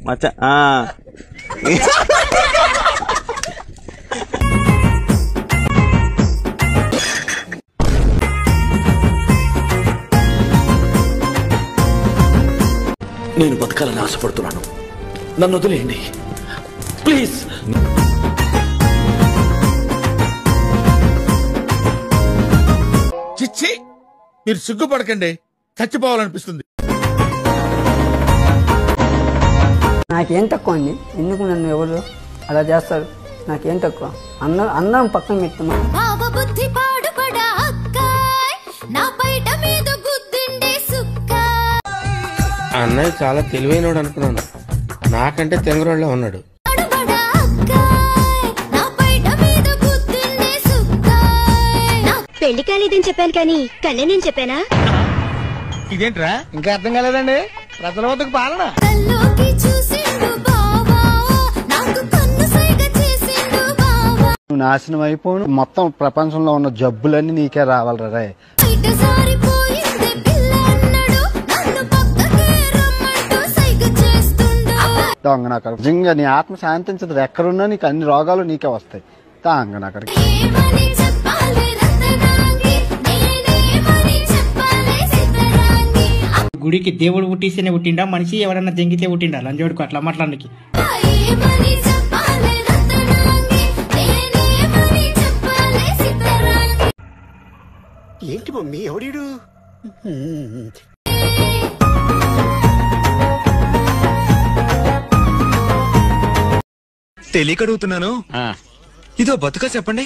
మచ్చా నేను బతకాలని ఆశపడుతున్నాను, నన్ను వదిలేయండి ప్లీజ్. చిచ్చి, మీరు సిగ్గుపడకండి, చచ్చిపోవాలనిపిస్తుంది. నాకేం తక్కువ అండి? ఎందుకు నన్ను ఎవరు అలా చేస్తారు? నాకేం తక్కువ? అన్నం పక్కన పెట్టుమా. అన్నయ్య చాలా తెలివైనోడు అనుకున్నాను, నాకంటే తెంగరోళ్ళ ఉన్నాడు. పెళ్లి కాలేదని చెప్పాను కానీ కన్నేనని చెప్పానా? ఇదేంట్రా ఇంకా అర్థం కాలేదండి? ప్రజల వద్దకు పాలన. నువ్వు నాశనం అయిపోను, మొత్తం ప్రపంచంలో ఉన్న జబ్బులన్నీ నీకే రావాలరా రే. దొంగనక్కడ నిజంగా నీ ఆత్మ శాంతించదు, ఎక్కడున్నా నీకు అన్ని రోగాలు నీకే వస్తాయి. తాంగనక్కడికి గుడికి దేవుడు పుట్టిస్తేనే పుట్టిండా మనిషి ఎవరన్నా దెంగితే పుట్టిండా? లంజోడుకు అట్లా మాట్లాడానికి ఏంటి మమ్మీ ఎవడీడు? తెలియకడుగుతున్నాను, ఇదో బతుక చెప్పండి.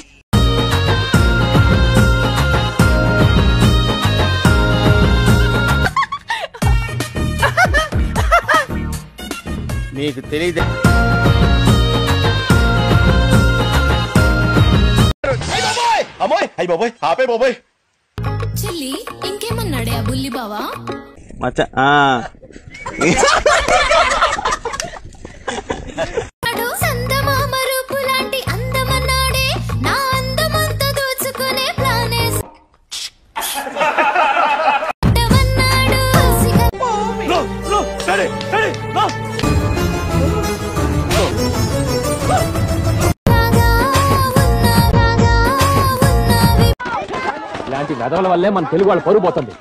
మీకు తెలియదు. అమ్మాయి అయ్యి బాబోయ్, ఆపే బాబోయ్. చెల్లి ఇంకేమన్నాడే ఆ బుల్లి బావా? మచ్చా ఇలాంటి వెధవల వల్లే మన తెలుగు వాళ్ళు పరుగు పోతుంది.